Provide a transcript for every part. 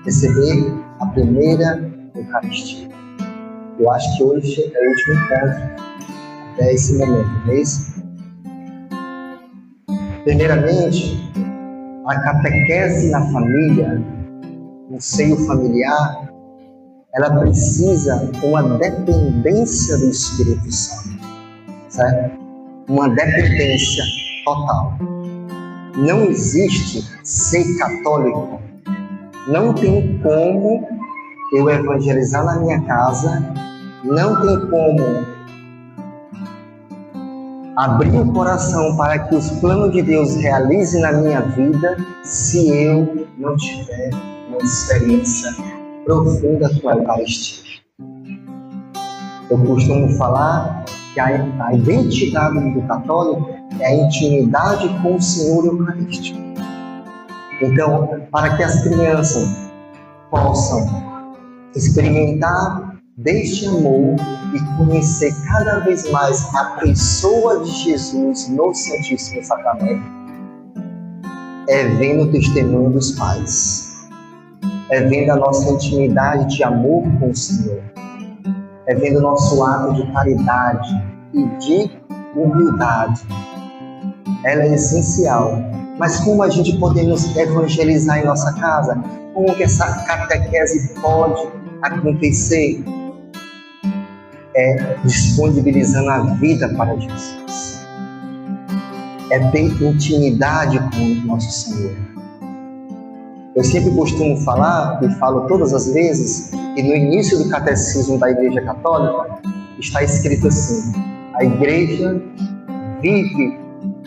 receber a primeira Eucaristia. Eu acho que hoje é o último encontro até esse momento, não é isso? Primeiramente, a catequese na família, no seio familiar, ela precisa de uma dependência do Espírito Santo, certo? Uma dependência total. Não existe ser católico. Não tem como eu evangelizar na minha casa, não tem como abrir o coração para que os planos de Deus realizem na minha vida se eu não tiver uma experiência profunda com a Eucaristia. Eu costumo falar que a identidade do católico é a intimidade com o Senhor Eucarístico. Então, para que as crianças possam experimentar deste amor e conhecer cada vez mais a pessoa de Jesus no Santíssimo Sacramento, é vendo o testemunho dos pais, é vendo a nossa intimidade de amor com o Senhor, é vendo o nosso ato de caridade e de humildade. Ela é essencial. Mas como a gente podemos evangelizar em nossa casa? Como que essa catequese pode acontecer? É disponibilizando a vida para Jesus. É ter intimidade com o nosso Senhor. Eu sempre costumo falar, e falo todas as vezes, que no início do catecismo da Igreja Católica está escrito assim: a Igreja vive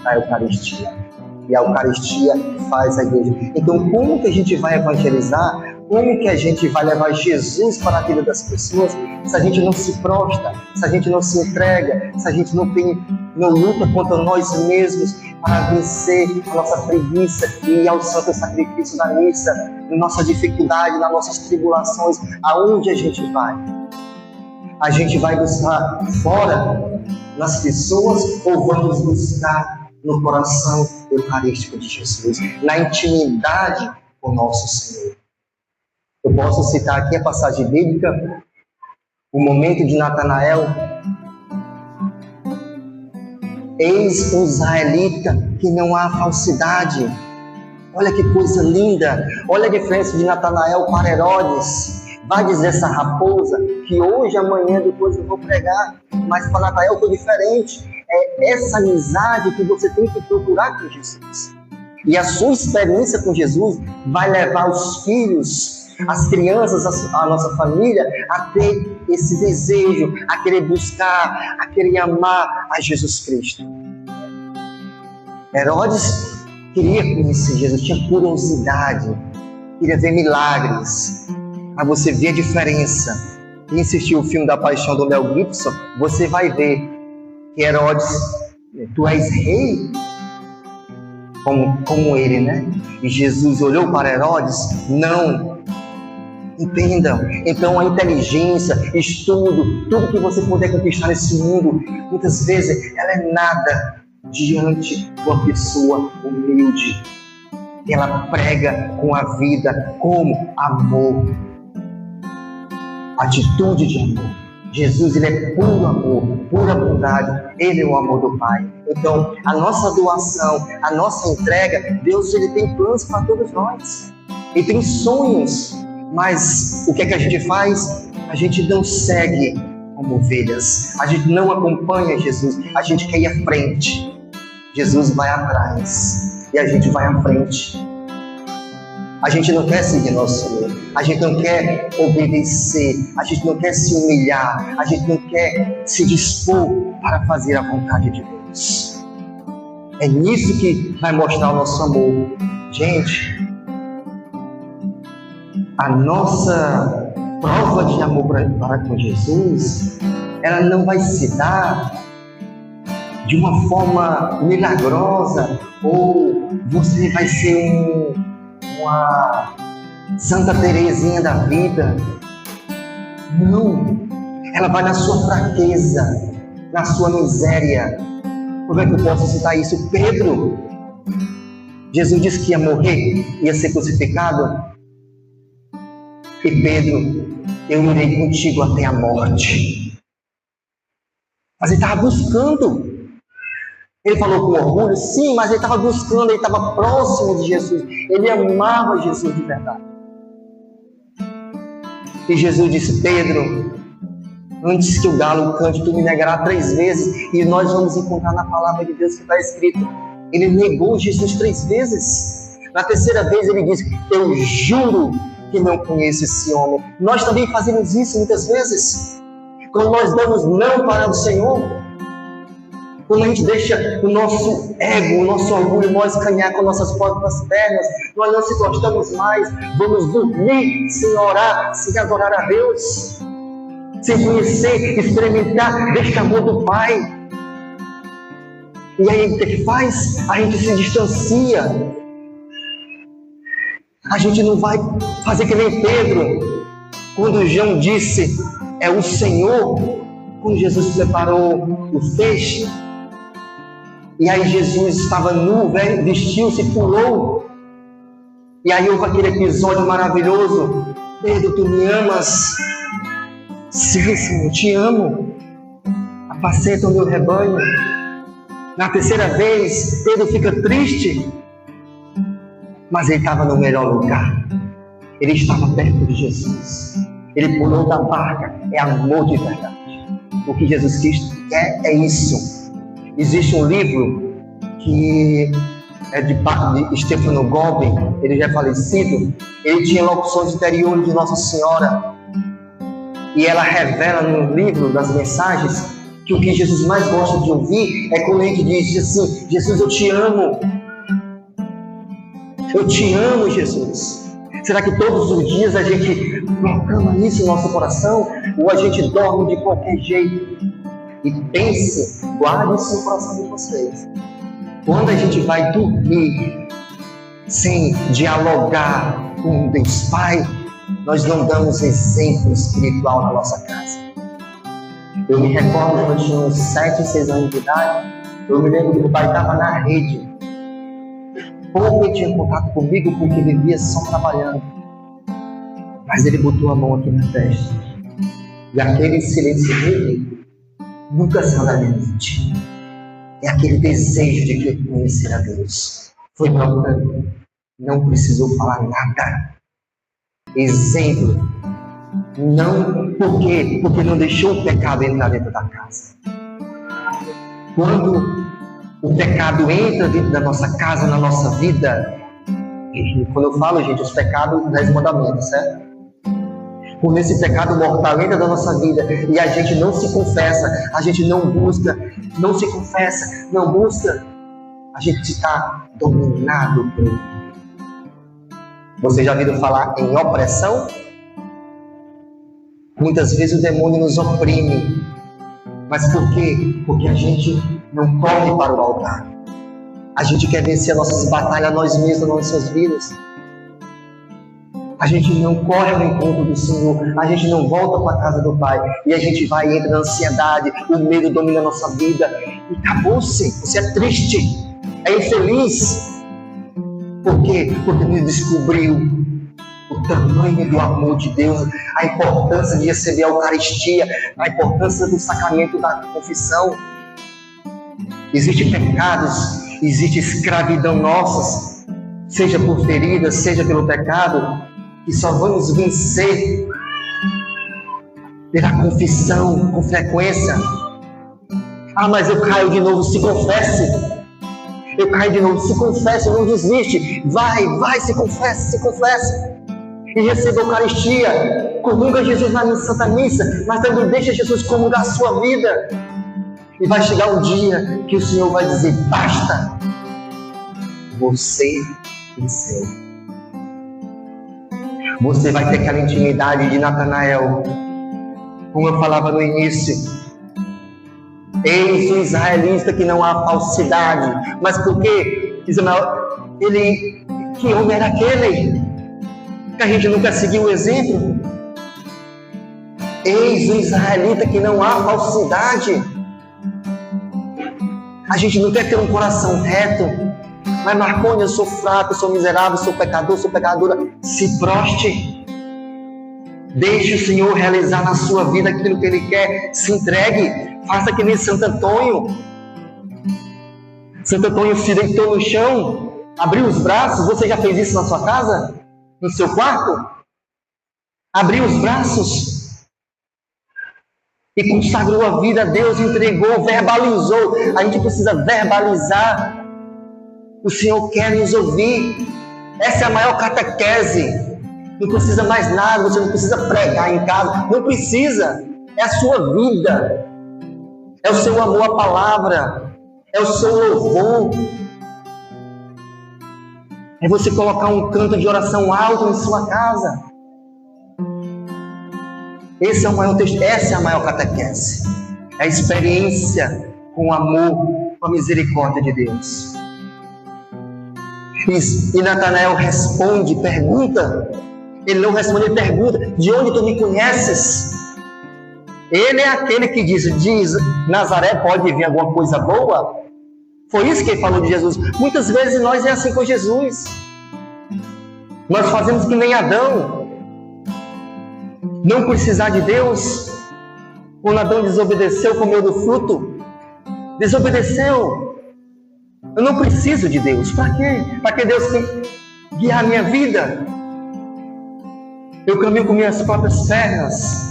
a Eucaristia. E a Eucaristia faz a Igreja. Então, como que a gente vai evangelizar? Como que a gente vai levar Jesus para a vida das pessoas se a gente não se prostra, se a gente não se entrega, se a gente não luta contra nós mesmos para vencer a nossa preguiça e ir ao santo sacrifício da missa, na nossa dificuldade, nas nossas tribulações? Aonde a gente vai? A gente vai buscar fora nas pessoas ou vamos buscar no coração eucarístico de Jesus, na intimidade com nosso Senhor? Eu posso citar aqui a passagem bíblica, o momento de Natanael. Eis o israelita que não há falsidade. Olha que coisa linda. Olha a diferença de Natanael para Herodes. Vai dizer essa raposa que hoje, amanhã, depois eu vou pregar. Mas para Natanael foi diferente. É essa amizade que você tem que procurar com Jesus. E a sua experiência com Jesus vai levar os filhos, as crianças, a nossa família a ter esse desejo, a querer buscar, a querer amar a Jesus Cristo. Herodes queria conhecer Jesus, tinha curiosidade, queria ver milagres. Mas você vê a diferença. Quem assistiu o filme da Paixão do Mel Gibson, você vai ver que Herodes, tu és rei como ele, né? E Jesus olhou para Herodes? Não. Entendam. Então a inteligência, estudo, tudo que você puder conquistar nesse mundo, muitas vezes ela é nada diante de uma pessoa humilde. Ela prega com a vida como amor, atitude de amor. Jesus, ele é puro amor, pura bondade, ele é o amor do Pai. Então, a nossa doação, a nossa entrega, Deus, ele tem planos para todos nós. Ele tem sonhos, mas o que é que a gente faz? A gente não segue como ovelhas, a gente não acompanha Jesus, a gente quer ir à frente. Jesus vai atrás e a gente vai à frente. A gente não quer seguir nosso Senhor, a gente não quer obedecer, a gente não quer se humilhar, a gente não quer se dispor para fazer a vontade de Deus. É nisso que vai mostrar o nosso amor. Gente, a nossa prova de amor para com Jesus, ela não vai se dar de uma forma milagrosa, ou você vai ser uma Santa Teresinha da vida. Não, ela vai na sua fraqueza, na sua miséria. Como é que eu posso citar isso? Pedro, Jesus disse que ia morrer, ia ser crucificado. E Pedro, eu irei contigo até a morte. Mas ele estava buscando. Ele falou com orgulho, sim, mas ele estava buscando, ele estava próximo de Jesus. Ele amava Jesus de verdade. E Jesus disse: Pedro, antes que o galo cante, tu me negarás 3 vezes. E nós vamos encontrar na palavra de Deus que está escrito: ele negou Jesus 3 vezes. Na 3ª vez ele disse: eu juro que não conheço esse homem. Nós também fazemos isso muitas vezes. Quando nós damos não para o Senhor, quando a gente deixa o nosso ego, o nosso orgulho, nós caminhar com nossas próprias pernas, nós não se gostamos mais, vamos dormir sem orar, sem adorar a Deus, sem conhecer, experimentar deste amor do Pai. E aí o que faz? A gente se distancia. A gente não vai fazer que nem Pedro, quando João disse: é o Senhor, quando Jesus preparou o peixe. E aí Jesus estava nu, vestiu-se, pulou. E aí houve aquele episódio maravilhoso: Pedro, tu me amas? Sim, Senhor, eu te amo. Apacenta o meu rebanho. Na 3ª vez, Pedro fica triste. Mas ele estava no melhor lugar. Ele estava perto de Jesus. Ele pulou da barca. É amor de verdade. O que Jesus Cristo quer é isso. Existe um livro que é de Stefano Gobbi, ele já é falecido. Ele tinha locuções interiores de Nossa Senhora. E ela revela no livro das mensagens que o que Jesus mais gosta de ouvir é quando a gente diz assim: Jesus, eu te amo. Eu te amo, Jesus. Será que todos os dias a gente proclama isso no nosso coração? Ou a gente dorme de qualquer jeito? E pense, guarde isso no coração de vocês. Quando a gente vai dormir sem dialogar com Deus Pai, nós não damos exemplo espiritual na nossa casa. Eu me recordo quando eu tinha uns 7, 6 anos de idade, eu me lembro que o pai estava na rede. Pouco ele tinha contato comigo porque vivia só trabalhando. Mas ele botou a mão aqui na testa. E aquele silêncio dele nunca saiu da minha mente. É aquele desejo de conhecer a Deus. Foi brotando. Não precisou falar nada. Exemplo. Não, por quê? Porque não deixou o pecado entrar dentro da casa. Quando o pecado entra dentro da nossa casa, na nossa vida, e quando eu falo, gente, os pecados, 10 mandamentos, certo? Quando esse pecado mortal entra da nossa vida e a gente não se confessa, a gente não busca, não se confessa, não busca, a gente está dominado por ele. Você já ouviu falar em opressão? Muitas vezes o demônio nos oprime. Mas por quê? Porque a gente não corre para o altar. A gente quer vencer nossas batalhas nós mesmos, nas nossas vidas. A gente não corre ao encontro do Senhor. A gente não volta para a casa do Pai. E a gente vai e entra na ansiedade. O medo domina a nossa vida. E acabou-se. Você é triste. É infeliz. Por quê? Porque não descobriu o tamanho do amor de Deus, a importância de receber a Eucaristia, a importância do sacramento da confissão. Existem pecados, existe escravidão nossas, seja por feridas, seja pelo pecado, que só vamos vencer pela confissão com frequência. Ah, mas eu caio de novo, se confesse. Eu caio de novo, se confesse, não desiste. Vai, se confesse, se confesse. E receba a Eucaristia, comunga Jesus na Santa Missa, mas também deixa Jesus comungar a sua vida. E vai chegar um dia que o Senhor vai dizer: basta, você venceu. Você vai ter aquela intimidade de Natanael, como eu falava no início. Eis o israelita que não há falsidade. Mas por quê? Que homem era aquele? Que a gente nunca seguiu o exemplo. Eis o israelita que não há falsidade. A gente não quer ter um coração reto. Mas Marconi, eu sou fraco, eu sou miserável, eu sou pecador, sou pecadora. Se proste. Deixe o Senhor realizar na sua vida aquilo que Ele quer. Se entregue. Faça que nem Santo Antônio. Santo Antônio se deitou no chão, abriu os braços. Você já fez isso na sua casa? No seu quarto? Abriu os braços e consagrou a vida a Deus, entregou, verbalizou. A gente precisa verbalizar. O Senhor quer nos ouvir. Essa é a maior catequese. Não precisa mais nada, você não precisa pregar em casa. Não precisa. É a sua vida. É o seu amor à palavra. É o seu louvor. É você colocar um canto de oração alto em sua casa. Esse é o maior texto. Essa é a maior catequese. É a experiência com o amor, com a misericórdia de Deus. E Natanael responde, pergunta. Ele não responde, ele pergunta: de onde tu me conheces? Ele é aquele que diz: Nazaré pode vir alguma coisa boa? Foi isso que ele falou de Jesus. Muitas vezes nós é assim com Jesus. Nós fazemos que nem Adão. Não precisar de Deus. Quando Adão desobedeceu, comeu do fruto. Desobedeceu. Eu não preciso de Deus. Para quê? Para que Deus tem que guiar a minha vida? Eu caminho com minhas próprias pernas.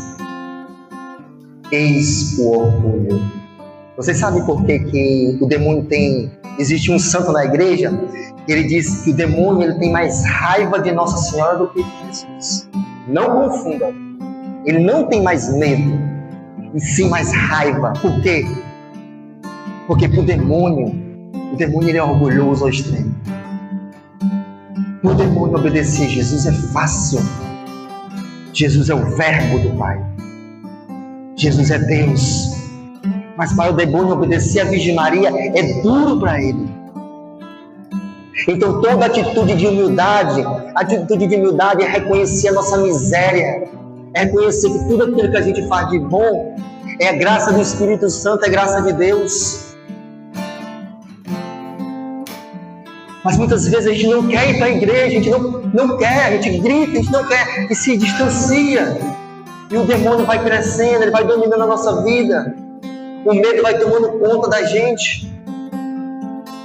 Eis o orgulho. Você sabe por que o demônio tem... Existe um santo na igreja, ele diz que o demônio ele tem mais raiva de Nossa Senhora do que de Jesus. Não confundam. Ele não tem mais medo, e sim mais raiva. Por quê? Porque para o demônio ele é orgulhoso ao extremo. Para o demônio obedecer Jesus é fácil. Jesus é o verbo do Pai. Jesus é Deus. Mas para o demônio obedecer a Virgem Maria é duro para ele. Então toda atitude de humildade é reconhecer a nossa miséria. É reconhecer que tudo aquilo que a gente faz de bom é a graça do Espírito Santo, é graça de Deus. Mas muitas vezes a gente não quer ir para a igreja, a gente não quer, a gente grita, a gente não quer e se distancia. E o demônio vai crescendo, ele vai dominando a nossa vida. O medo vai tomando conta da gente.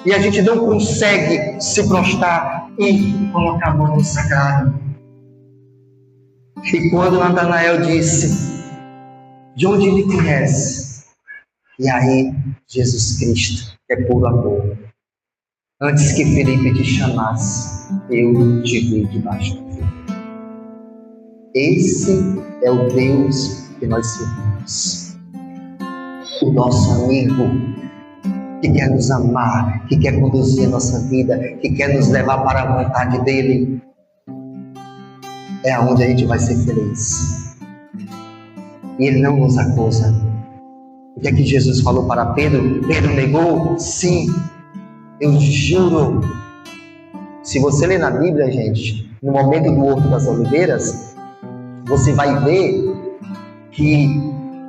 E a gente não consegue se prostrar e colocar a mão no sagrado. E quando Natanael disse: de onde ele conhece? E aí, Jesus Cristo, que é puro amor. Antes que Felipe te chamasse, eu te vi debaixo do vento. Esse é o Deus que nós servimos. O nosso amigo, que quer nos amar, que quer conduzir a nossa vida, que quer nos levar para a vontade dele. É aonde a gente vai ser feliz. E ele não nos acusa. O que é que Jesus falou para Pedro? Pedro negou? Sim. Eu juro. Se você ler na Bíblia, gente, no momento do Horto das Oliveiras, você vai ver que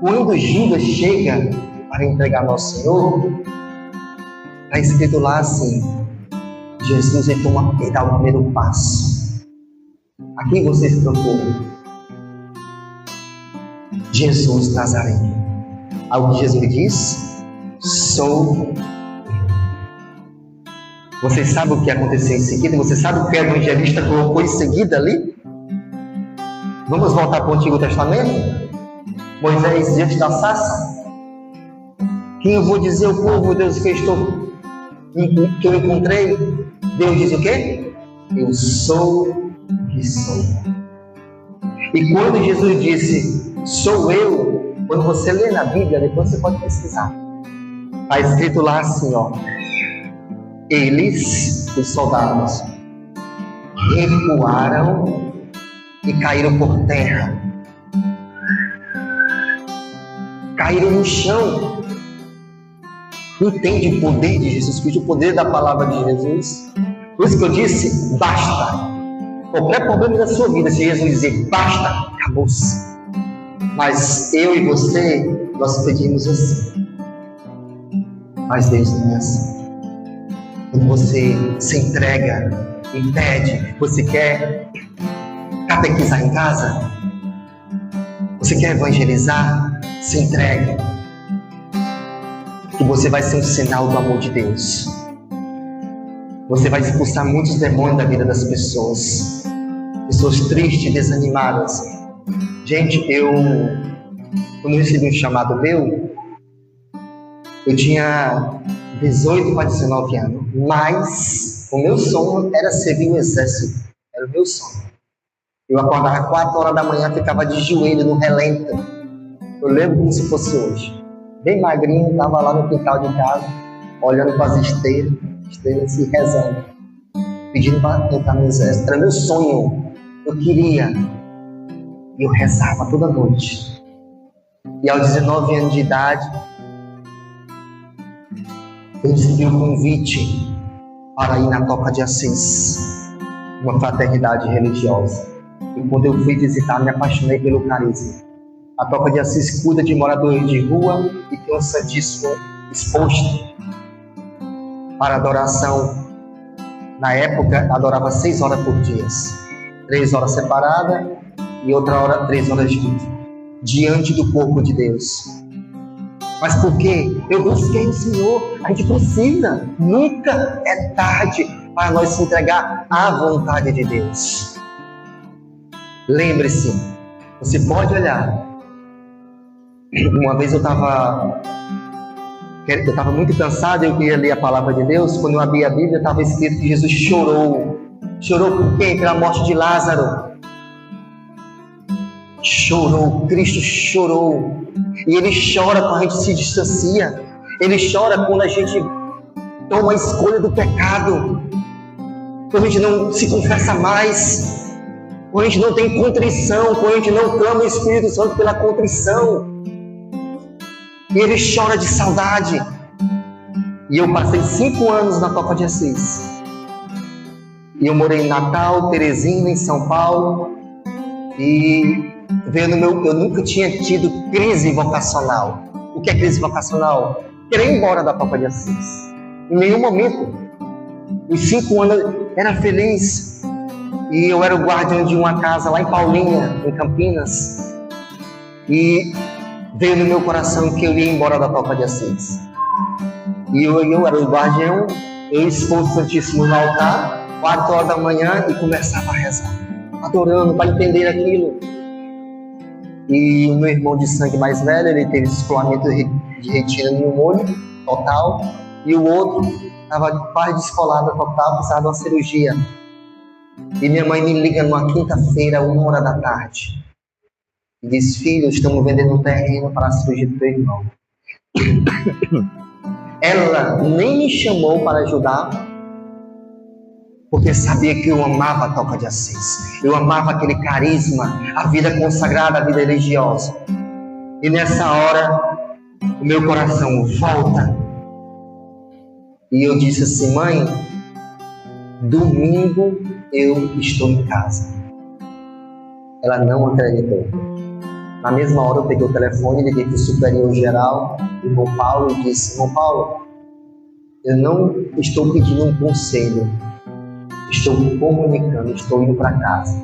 quando Judas chega para entregar nosso Senhor, está escrito lá assim: Jesus entrou a dar o primeiro passo. Aqui vocês procuram Jesus Nazareno. Algo que Jesus diz: sou eu. Você sabe o que aconteceu em seguida? Você sabe o que o evangelista colocou em seguida ali? Vamos voltar para o Antigo Testamento? Moisés diante da sarça. Quem eu vou dizer ao povo, Deus, que eu encontrei? Deus diz o quê? Eu sou o que sou. E quando Jesus disse, sou eu, quando você lê na Bíblia, depois você pode pesquisar. Está escrito lá assim, ó. Eles, os soldados, recuaram e caíram por terra. Caíram no chão. Entende o poder de Jesus Cristo, o poder da palavra de Jesus? Por isso que eu disse, basta. Qualquer problema da sua vida, se Jesus dizer basta, acabou-se. Mas eu e você, nós pedimos assim. Mas Deus não é assim. Quando você se entrega e pede, você quer catequizar em casa? Você quer evangelizar? Se entregue. Que você vai ser um sinal do amor de Deus. Você vai expulsar muitos demônios da vida das pessoas. Pessoas tristes, desanimadas. Gente, quando eu recebi um chamado meu, eu tinha 18 para 19 anos. Mas o meu sonho era servir no exército. Era o meu sonho. Eu acordava 4 horas da manhã, ficava de joelho no relento. Eu lembro como se fosse hoje. Bem magrinho, estava lá no quintal de casa, olhando para as estrelas e rezando, pedindo para entrar no exército. Era meu sonho. Eu queria. E eu rezava toda noite. E aos 19 anos de idade, eu recebi um convite para ir na Toca de Assis, uma fraternidade religiosa. E quando eu fui visitar, me apaixonei pelo carisma. A Toca de Assis cuida de moradores de rua e tem um Santíssimo exposto para adoração. Na época, adorava 6 horas por dia. 3 horas separadas e outra hora 3 horas juntas, diante do corpo de Deus. Mas por quê? Eu busquei o Senhor. A gente precisa. Nunca é tarde para nós se entregar à vontade de Deus. Lembre-se, você pode olhar. Uma vez eu estava muito cansado e eu queria ler a palavra de Deus. Quando eu abri a Bíblia, estava escrito que Jesus chorou. Chorou por quê? Pela morte de Lázaro. Chorou, Cristo chorou. E Ele chora quando a gente se distancia. Ele chora quando a gente toma a escolha do pecado. Quando a gente não se confessa mais. Quando a gente não tem contrição. Quando a gente não clama o Espírito Santo pela contrição. E Ele chora de saudade. E eu passei 5 anos na Toca de Assis. E eu morei em Natal, Teresina, em São Paulo. E eu nunca tinha tido crise vocacional. O que é crise vocacional? Querer ir embora da Toca de Assis. Em nenhum momento. Os 5 anos eu era feliz. E eu era o guardião de uma casa lá em Paulinha, em Campinas. E veio no meu coração que eu ia embora da Toca de Assis. E eu era o guardião, eu expus o Santíssimo no altar, 4 horas da manhã, e começava a rezar, adorando, para entender aquilo. E o meu irmão de sangue mais velho, ele teve descolamento de retina no olho, total, e o outro estava quase descolado total, precisava de uma cirurgia. E minha mãe me liga numa quinta-feira, 1 hora da tarde. E diz: filho, estamos vendendo um terreno para a cirurgia do teu irmão. Ela nem me chamou para ajudar, porque sabia que eu amava a Toca de Assis. Eu amava aquele carisma, a vida consagrada, a vida religiosa. E nessa hora, o meu coração volta. E eu disse assim: mãe, domingo eu estou em casa. Ela não acreditou. Na mesma hora eu peguei o telefone, liguei para o superior geral, irmão Paulo, e disse: irmão Paulo, eu não estou pedindo um conselho, estou comunicando, estou indo para casa.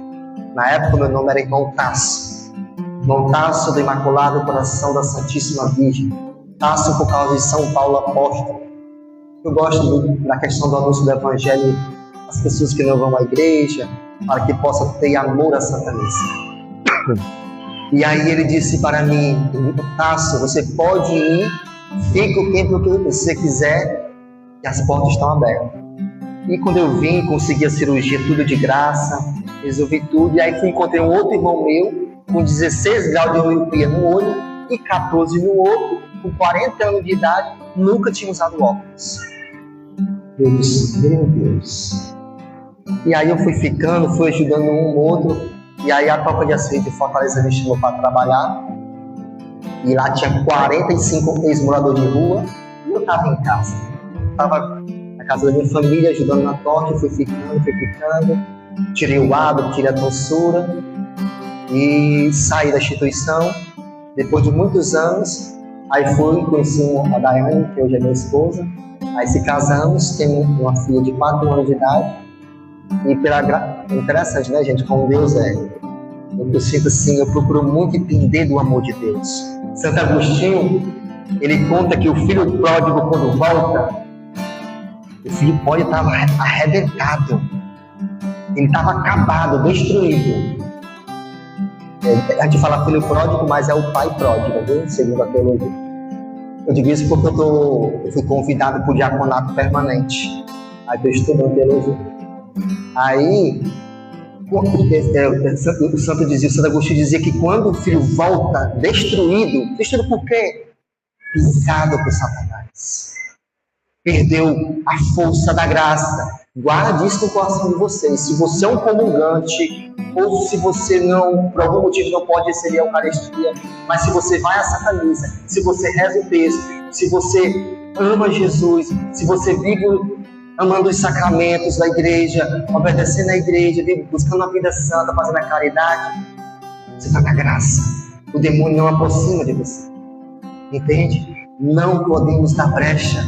Na época meu nome era irmão Tasso do Imaculado Coração da Santíssima Virgem, Tasso por causa de São Paulo Apóstolo. Eu gosto da questão do anúncio do Evangelho às pessoas que não vão à igreja, para que possa ter amor à Santa Missa. E aí ele disse para mim: Tasso, você pode ir, fica o tempo que você quiser, que as portas estão abertas. E quando eu vim, consegui a cirurgia tudo de graça, resolvi tudo. E aí encontrei um outro irmão meu, com 16 graus de miopia no olho e 14 no outro, com 40 anos de idade, nunca tinha usado óculos. Eu disse: meu Deus. E aí eu fui ficando, fui ajudando um outro. E aí a Toca de Assis de Fortaleza me chamou para trabalhar. E lá tinha 45 ex-moradores de rua. E eu estava em casa. Estava na casa da minha família, ajudando na toca. Fui ficando. Tirei o hábito, tirei a tonsura. E saí da instituição. Depois de muitos anos, aí conheci a Daiane, que hoje é minha esposa. Aí se casamos, temos uma filha de 4 anos de idade. E interessante, né, gente, como Deus é. Eu sinto assim, eu procuro muito entender do amor de Deus. Santo Agostinho, ele conta que o filho pródigo, quando volta, o filho pródigo estava arrebentado. Ele estava acabado, destruído. A gente fala filho pródigo, mas é o pai pródigo, viu? Segundo a teologia. Eu digo isso porque eu fui convidado para o diaconato permanente. Aí estou estudando teologia. Aí, o Santo Agostinho dizia que quando o filho volta destruído por quê? Pisado por Satanás. Perdeu a força da graça. Guarde isso no coração de vocês. Se você é um comungante, ou se você não, por algum motivo não pode receber a Eucaristia, mas se você vai à Santa Missa, se você reza o texto, se você ama Jesus, se você vive amando os sacramentos da igreja, obedecendo à igreja, buscando uma vida santa, fazendo a caridade, você está na graça. O demônio não aproxima de você. Entende? Não podemos dar brecha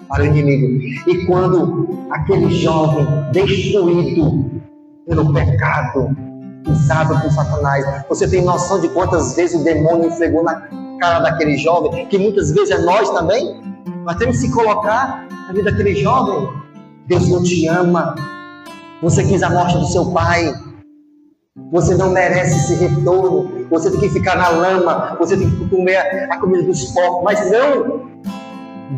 para o inimigo. E quando aquele jovem destruído pelo pecado, usado por Satanás, você tem noção de quantas vezes o demônio enfregou na cara daquele jovem, que muitas vezes é nós também? Nós temos que se colocar na vida daquele jovem. Deus não te ama. Você quis a morte do seu pai. Você não merece esse retorno. Você tem que ficar na lama. Você tem que comer a comida dos porcos. Mas não.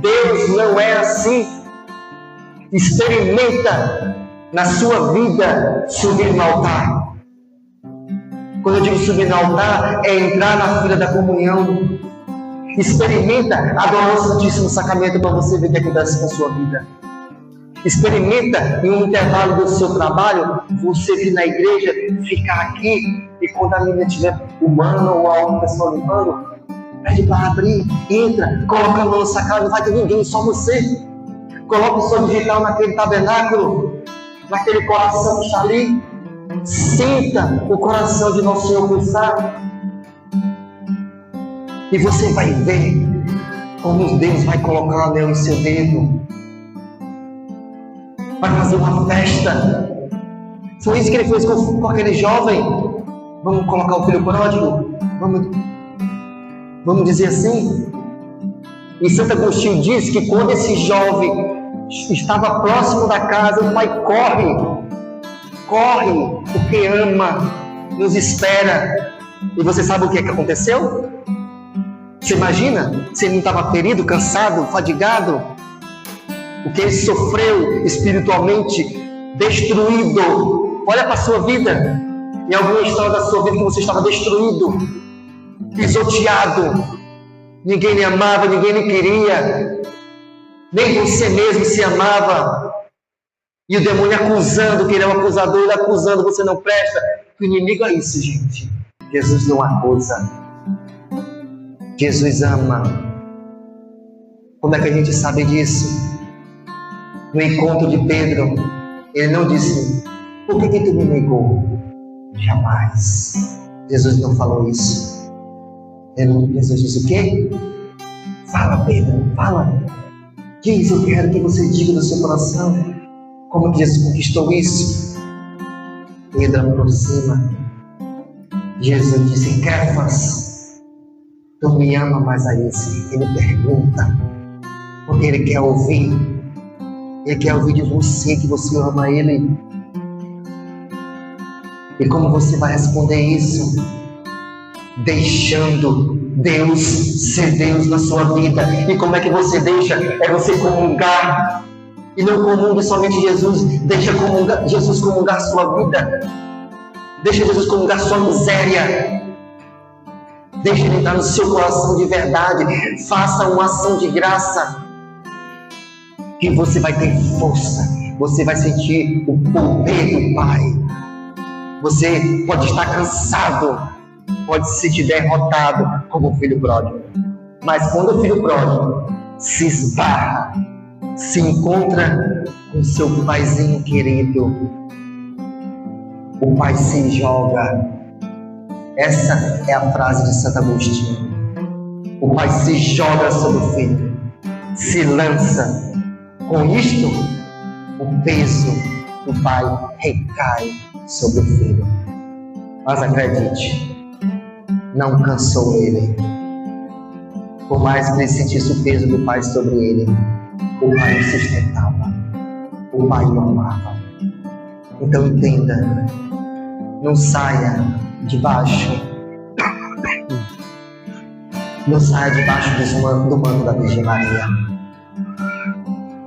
Deus não é assim. Experimenta na sua vida subir no altar. Quando eu digo subir no altar, é entrar na fila da comunhão. Experimenta adorar o Santíssimo Sacramento para você ver o que acontece com a sua vida. Experimenta em um intervalo do seu trabalho, você vir na igreja, ficar aqui, e quando a menina estiver humana ou a outra pessoa limpando, pede para abrir, entra, coloca a mão no sacrário, não vai ter ninguém, só você. Coloca o seu digital naquele tabernáculo, naquele coração que está ali. Sinta o coração de Nosso Senhor pulsar. E você vai ver como Deus vai colocar o anel em seu dedo. Vai fazer uma festa. Foi isso que ele fez com aquele jovem. Vamos colocar o filho pródigo? Vamos dizer assim? E Santo Agostinho diz que quando esse jovem estava próximo da casa, o pai corre, porque ama, nos espera. E você sabe o que aconteceu? Você imagina? Se ele não estava ferido, cansado, fadigado? O que ele sofreu espiritualmente, destruído. Olha para a sua vida. Em alguma história da sua vida que você estava destruído, pisoteado. Ninguém lhe amava, ninguém lhe queria. Nem você mesmo se amava. E o demônio acusando, que ele é um acusador, ele acusando, você não presta. O inimigo é isso, gente. Jesus não acusa. Jesus ama. Como é que a gente sabe disso? No encontro de Pedro, ele não disse: por que tu me negou? Jamais. Jesus não falou isso. Jesus disse o quê? Fala, Pedro, fala. Diz, eu quero que você diga do seu coração. Como que Jesus conquistou isso? Pedro aproxima. Jesus disse: Kefas, tu me ama mais a esse? Ele pergunta, porque ele quer ouvir. Ele quer ouvir de você que você ama ele. E como você vai responder isso? Deixando Deus ser Deus na sua vida. E como é que você deixa? É você comungar. E não comungue somente Jesus. Deixa Jesus comungar a sua vida. Deixa Jesus comungar a sua miséria. Deixa Ele entrar no seu coração de verdade. Faça uma ação de graça. Que você vai ter força. Você vai sentir o poder do Pai. Você pode estar cansado. Pode se sentir derrotado como o filho pródigo. Mas quando o filho pródigo se esbarra, se encontra com seu paizinho querido, o pai se joga. Essa é a frase de Santo Agostinho. O pai se joga sobre o filho, se lança. Com isto, o peso do pai recai sobre o filho. Mas acredite, não cansou ele. Por mais que ele sentisse o peso do Pai sobre ele, o Pai o sustentava, o Pai o amava. Então entenda, não saia debaixo do manto da Virgem Maria.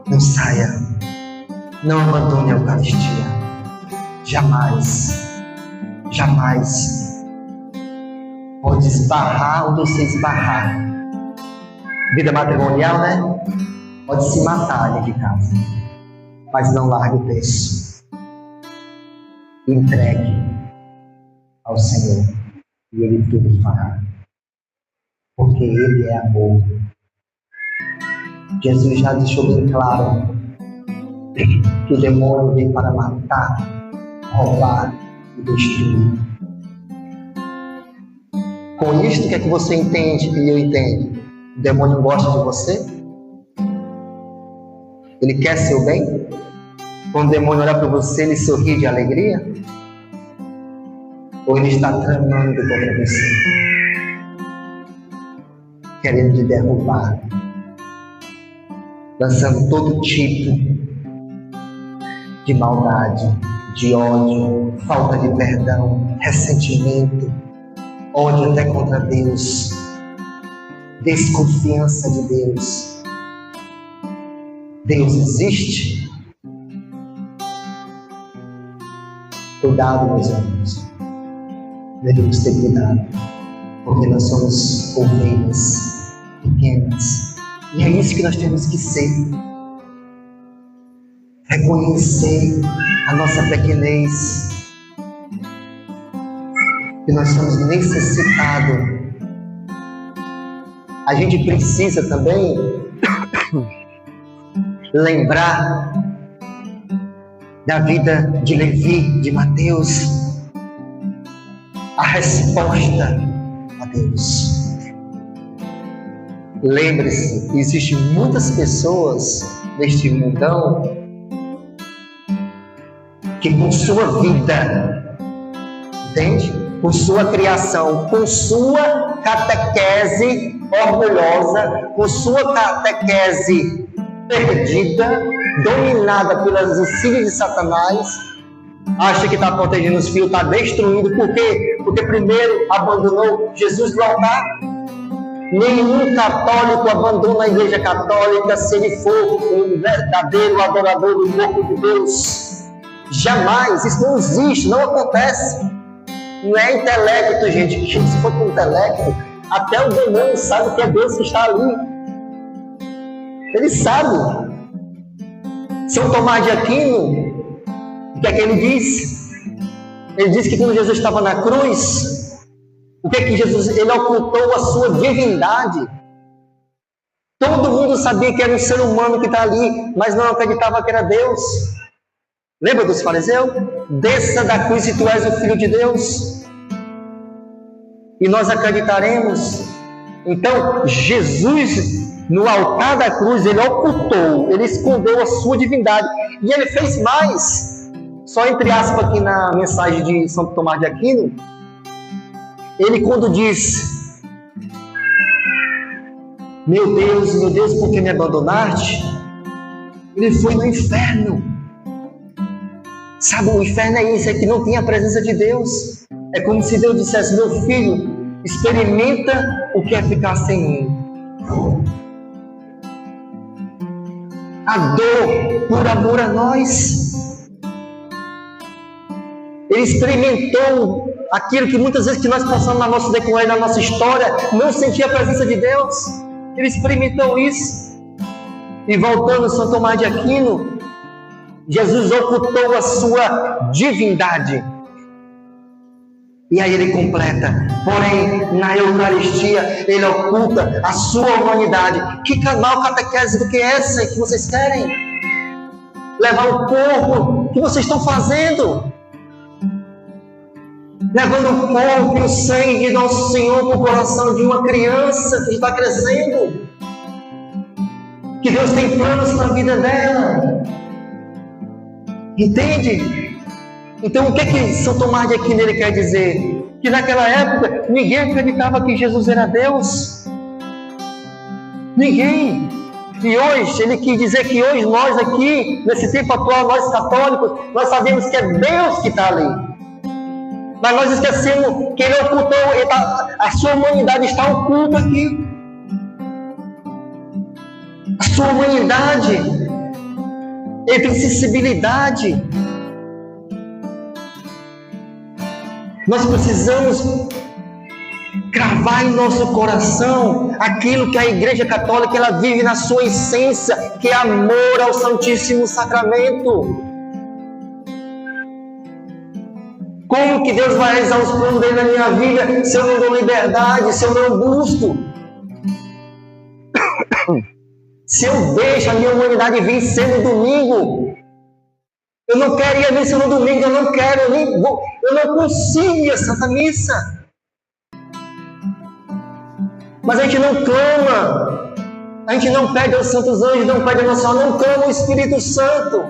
Não saia, não abandone a Eucaristia. Jamais, jamais pode esbarrar onde você esbarrar. Vida matrimonial, né? Pode se matar dentro de casa, mas não largue o berço. Entregue ao Senhor e Ele tudo fará, porque Ele é amor. Jesus já deixou bem claro que o demônio vem para matar, roubar e destruir. Com isto, o que é que você entende e eu entendo? O demônio gosta de você? Ele quer seu bem? Quando o demônio olha para você, ele sorri de alegria? Ou ele está tramando contra você? Querendo te derrubar, lançando todo tipo de maldade, de ódio, falta de perdão, ressentimento, ódio até contra Deus, desconfiança de Deus. Deus existe? Cuidado, meus amigos. Devemos ter cuidado, porque nós somos ovelhas pequenas. E é isso que nós temos que ser. Reconhecer a nossa pequenez. Que nós somos necessitados. A gente precisa também lembrar da vida de Levi, de Mateus, a resposta a Deus. Lembre-se, existem muitas pessoas neste mundão que com sua vida, entende? Com sua criação, com sua catequese orgulhosa, com sua catequese perdida, dominada pelas insídias de Satanás, acha que está protegendo os filhos, está destruindo. Por quê? Porque primeiro abandonou Jesus do altar. Nenhum católico abandona a Igreja Católica se ele for um verdadeiro adorador do corpo de Deus. Jamais, isso não existe, não acontece. Não é intelecto, gente. Se for com intelecto, até o demônio sabe que é Deus que está ali. Ele sabe. São Tomás de Aquino, o que é que ele diz? Ele diz que quando Jesus estava na cruz, o que é que Jesus, ele ocultou a sua divindade. Todo mundo sabia que era um ser humano que está ali, mas não acreditava que era Deus. Lembra dos fariseus? Desça da cruz se tu és o Filho de Deus. E nós acreditaremos. Então, Jesus, no altar da cruz, ele ocultou, ele escondeu a sua divindade. E ele fez mais. Só entre aspas aqui na mensagem de São Tomás de Aquino, ele quando diz: meu Deus, por que me abandonaste? Ele foi no inferno. Sabe, o inferno é isso, é que não tem a presença de Deus. É como se Deus dissesse: meu filho, experimenta o que é ficar sem mim. A dor por amor a nós. Ele experimentou aquilo que muitas vezes que nós passamos na nossa decorrer, na nossa história, não sentia a presença de Deus. Ele experimentou isso. E voltando a São Tomás de Aquino, Jesus ocultou a sua divindade. E aí ele completa: porém, na Eucaristia, ele oculta a sua humanidade. Que canal catequese do que essa que vocês querem? Levar o corpo que vocês estão fazendo? Levando o corpo e o sangue de Nosso Senhor para o coração de uma criança que está crescendo. Que Deus tem planos na vida dela. Entende? Então, o que é que São Tomás de Aquino ele quer dizer? Que naquela época ninguém acreditava que Jesus era Deus. Ninguém. E hoje, ele quis dizer que hoje nós aqui, nesse tempo atual, nós católicos, nós sabemos que é Deus que está ali. Mas nós esquecemos que ele ocultou, a sua humanidade está oculta aqui. A sua humanidade, ele tem sensibilidade. Nós precisamos cravar em nosso coração aquilo que a Igreja Católica ela vive na sua essência, que é amor ao Santíssimo Sacramento. Como que Deus vai realizar os planos dele na minha vida se eu não dou liberdade, se eu não busco? Se eu deixo a minha humanidade vencer no domingo, eu não quero ir à missa no domingo, eu não quero, eu não consigo ir à Santa Missa. Mas a gente não clama, a gente não pede aos santos anjos, não pede a Nossa Senhora, não clama o Espírito Santo.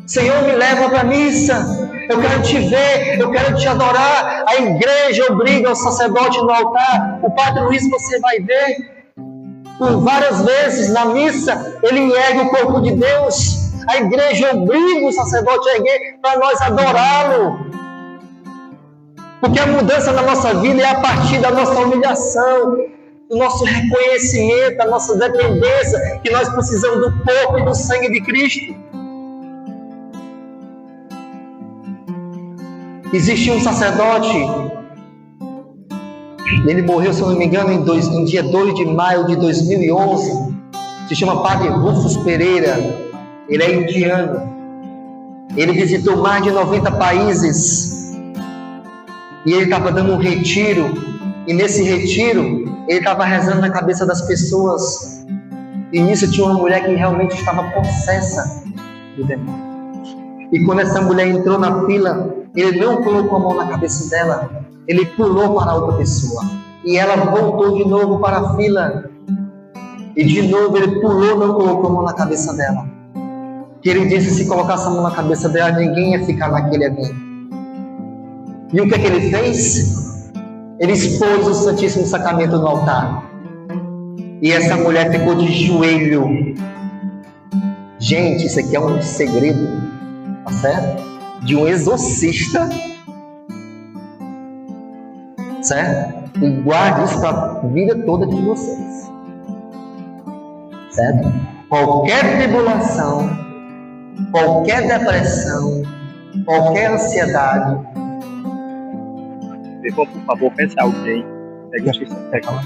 Senhor, me leva para a missa, eu quero te ver, eu quero te adorar. A igreja obriga o sacerdote no altar. O Padre Luiz, você vai ver, por várias vezes na missa, ele ergue o corpo de Deus. A igreja obriga o sacerdote a erguer para nós adorá-lo. Porque a mudança na nossa vida é a partir da nossa humilhação, do nosso reconhecimento, da nossa dependência, que nós precisamos do corpo e do sangue de Cristo. Existe um sacerdote, ele morreu, se eu não me engano, em dia 2 de maio de 2011, se chama Padre Rufus Pereira, ele é indiano, ele visitou mais de 90 países, e ele estava dando um retiro, e nesse retiro, ele estava rezando na cabeça das pessoas, e nisso tinha uma mulher que realmente estava possessa do demônio. E quando essa mulher entrou na fila, ele não colocou a mão na cabeça dela, ele pulou para outra pessoa. E ela voltou de novo para a fila. E de novo ele pulou, não colocou a mão na cabeça dela. Que ele disse, se colocasse a mão na cabeça dela, ninguém ia ficar naquele evento. E o que é que ele fez? Ele expôs o Santíssimo Sacramento no altar. E essa mulher ficou de joelho. Gente, isso aqui é um segredo, tá certo? De um exorcista, certo? E guarde isso para a vida toda de vocês, certo? Qualquer tribulação, qualquer depressão, qualquer ansiedade. Por favor, peça alguém. Pega isso, pega lá.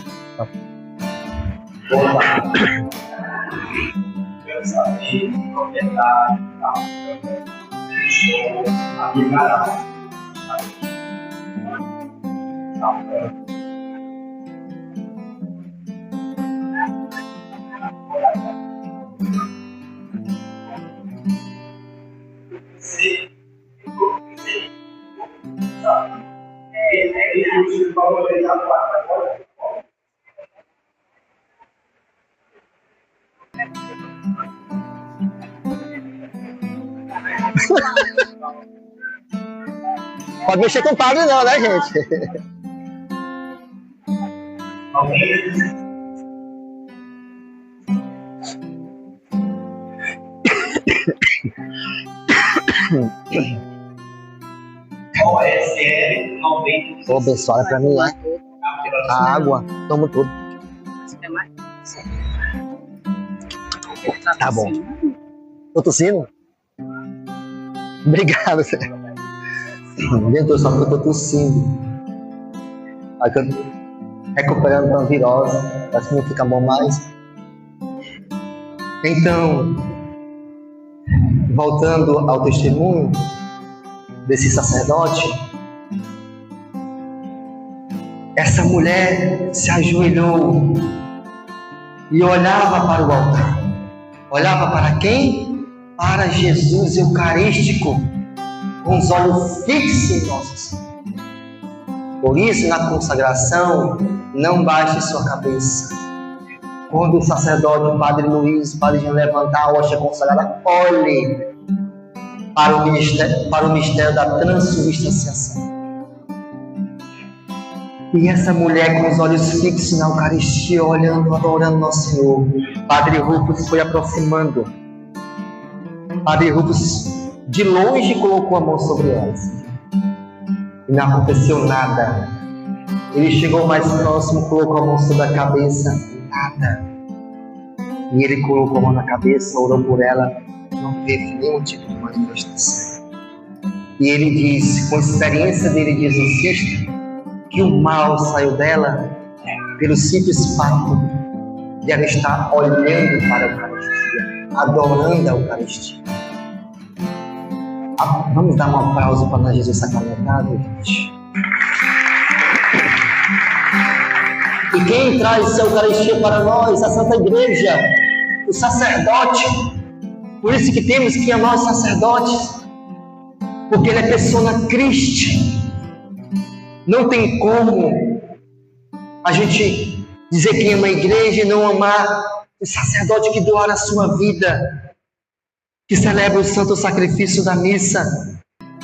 Pode mexer com o padre não, né, gente? Ô, abençoada pra mim, né? A água, tomo tudo. Tá bom. Tô tossindo? Obrigado, Senhor. Dentro só porque eu tô tossindo. Aqui eu tô recuperando uma virose. Parece que não fica bom mais. Então, voltando ao testemunho desse sacerdote, essa mulher se ajoelhou e olhava para o altar. Olhava para quem? Para Jesus Eucarístico, com os olhos fixos em Nossa Senhora. Por isso, na consagração, não baixe sua cabeça. Quando o sacerdote, o Padre Luiz, o Padre Jean levantar a hóstia consagrada, olhe. para o mistério da transubstanciação. E essa mulher com os olhos fixos na Eucaristia, olhando, adorando Nosso Senhor, Padre Rufus foi aproximando. Padre Rufus, de longe, colocou a mão sobre elas. E não aconteceu nada. Ele chegou mais próximo, colocou a mão sobre a cabeça, nada. E ele colocou a mão na cabeça, orou por ela, não teve nenhum tipo de manifestação. E ele diz, com a experiência dele de exorcista, que o mal saiu dela pelo simples fato de ela estar olhando para a Eucaristia, adorando a Eucaristia. Vamos dar um aplauso para Jesus sacramentado, gente. E quem traz a Eucaristia para nós? A Santa Igreja, o sacerdote. Por isso que temos que amar os sacerdotes, porque ele é persona Christi. Não tem como a gente dizer que ama a igreja e não amar o sacerdote que doara a sua vida, que celebra o santo sacrifício da missa,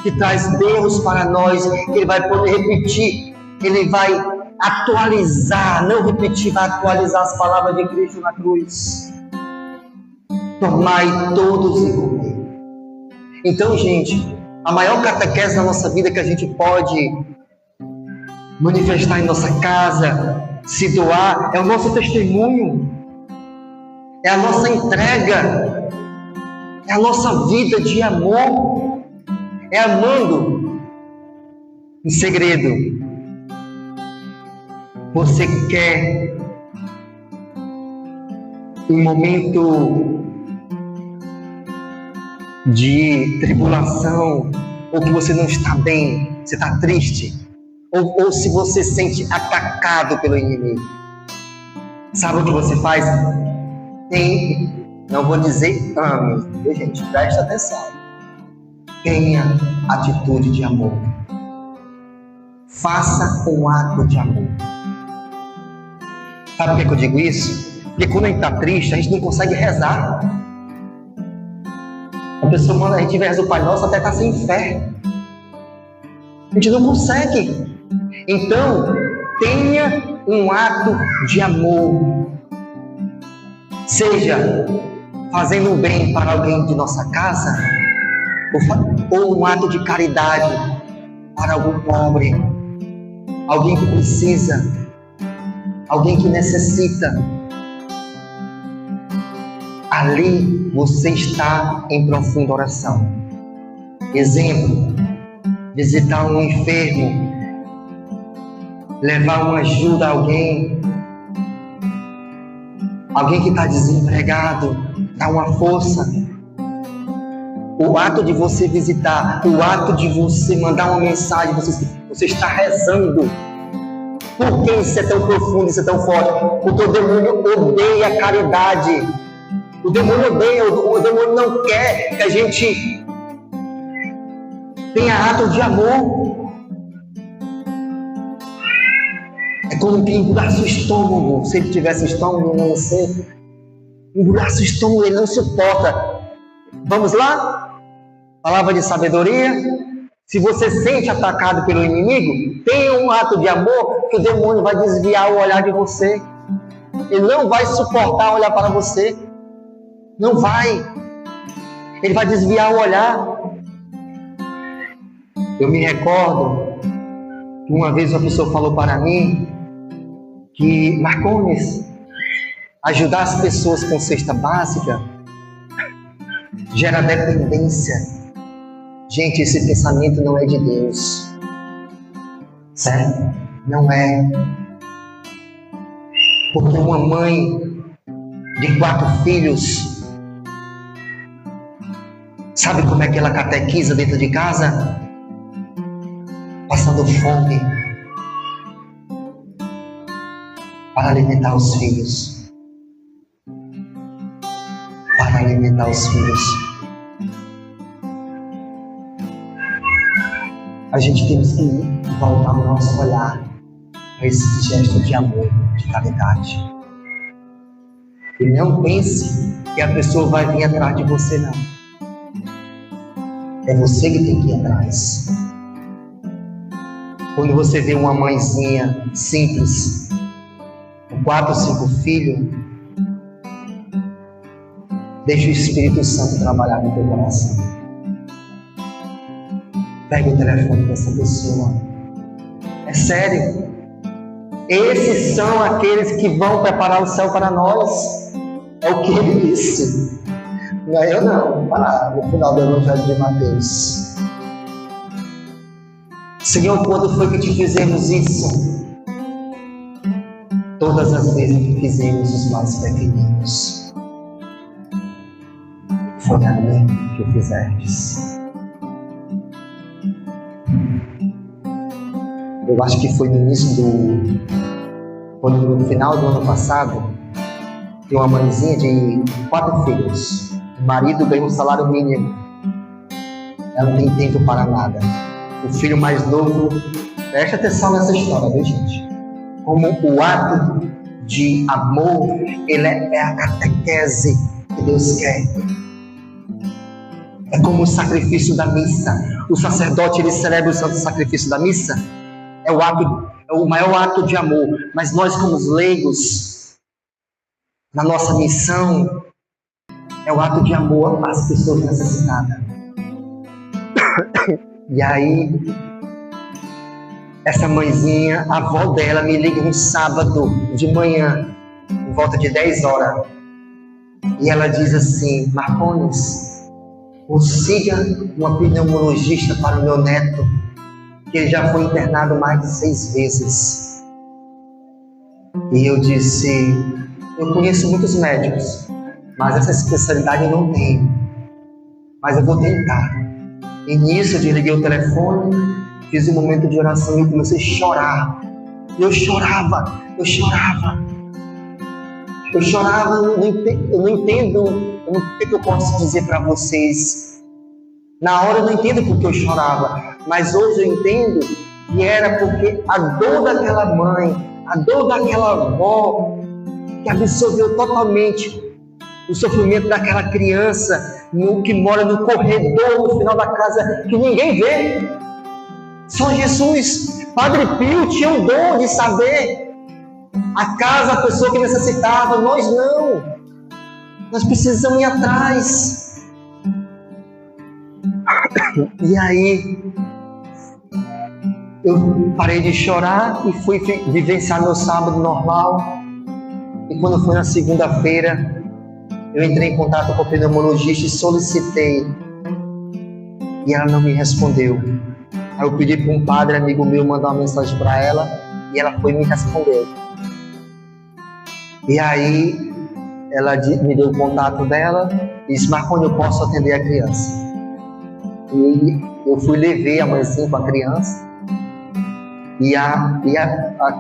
que traz Deus para nós, que ele vai poder repetir, ele vai atualizar, não repetir, vai atualizar as palavras de Cristo na cruz. Tomai todos e comei. Então, gente, a maior catequese da nossa vida que a gente pode manifestar em nossa casa, se doar, é o nosso testemunho, é a nossa entrega, é a nossa vida de amor, é amando em segredo. Você quer um momento de tribulação, ou que você não está bem, você está triste, ou se você se sente atacado pelo inimigo, sabe o que você faz? Não vou dizer ame, viu, gente? Presta atenção. Tenha atitude de amor. Faça um ato de amor. Sabe por que eu digo isso? Porque quando a gente está triste, a gente não consegue rezar. A pessoa manda a gente reza o Pai Nosso, até está sem fé. A gente não consegue. Então, tenha um ato de amor. Seja fazendo um bem para alguém de nossa casa, ou um ato de caridade para algum pobre, alguém que precisa, alguém que necessita. Ali você está em profunda oração. Exemplo, visitar um enfermo, levar uma ajuda a alguém que está desempregado, dar uma força. O ato de você visitar, o ato de você mandar uma mensagem, você está rezando. Por que isso é tão profundo, isso é tão forte? Porque o demônio odeia a caridade. O demônio odeia, o demônio não quer que a gente tenha ato de amor. É como que emburraça o estômago. Se ele tivesse estômago, não sei. Emburraça o estômago, ele não suporta. Vamos lá? Palavra de sabedoria. Se você se sente atacado pelo inimigo, tenha um ato de amor, que o demônio vai desviar o olhar de você. Ele não vai suportar olhar para você. Não vai. Ele vai desviar o olhar. Eu me recordo que uma vez uma pessoa falou para mim que, Marcones, ajudar as pessoas com cesta básica gera dependência. Gente, esse pensamento não é de Deus. Certo? Não é. Porque uma mãe de 4 filhos, sabe como é que ela catequiza dentro de casa? Passando fome para alimentar os filhos. Para alimentar os filhos. A gente tem que voltar o nosso olhar para esse gesto de amor, de caridade. E não pense que a pessoa vai vir atrás de você, não. É você que tem que ir atrás. Quando você vê uma mãezinha simples, com 4 ou 5 filhos, deixa o Espírito Santo trabalhar no teu coração. Pega o telefone dessa pessoa. É sério. Esses são aqueles que vão preparar o céu para nós. É o que ele disse. Não é eu não. Vai lá, no final do Evangelho de Mateus. Senhor, quando foi que te fizemos isso? Todas as vezes que fizemos os mais pequeninos. Foi a mim que fizestes. Eu acho que foi no início no final do ano passado, tem uma mãezinha de 4 filhos. O marido ganhou um salário mínimo. Ela não tem tempo para nada. O filho mais novo, preste atenção nessa história, viu, gente? Como o ato de amor, ele é a catequese que Deus quer. É como o sacrifício da missa. O sacerdote, ele celebra o santo sacrifício da missa. É o maior ato de amor. Mas nós, como os leigos, na nossa missão, é o ato de amor às pessoas necessitadas. E aí, essa mãezinha, a avó dela, me liga um sábado de manhã, por volta de 10 horas. E ela diz assim: Marcones, consiga uma pneumologista para o meu neto, que ele já foi internado mais de 6 vezes. E eu disse: eu conheço muitos médicos, mas essa especialidade eu não tenho. Mas eu vou tentar. E nisso eu desliguei o telefone, fiz um momento de oração e comecei a chorar. Eu chorava. Eu não entendo o que eu posso dizer para vocês. Na hora eu não entendo porque eu chorava, mas hoje eu entendo que era porque a dor daquela mãe, a dor daquela avó, que absorveu totalmente o sofrimento daquela criança que mora no corredor, no final da casa, que ninguém vê. Só Jesus, Padre Pio tinha o dom de saber a casa, a pessoa que necessitava. Nós não. Nós precisamos ir atrás. E aí, eu parei de chorar e fui vivenciar meu sábado normal. E quando foi na segunda-feira, eu entrei em contato com o pneumologista e solicitei. E ela não me respondeu. Aí eu pedi para um padre amigo meu mandar uma mensagem para ela e ela foi e me respondeu. E aí ela me deu o contato dela e disse: Marconi, eu posso atender a criança. E eu levei a mãezinha com a criança e a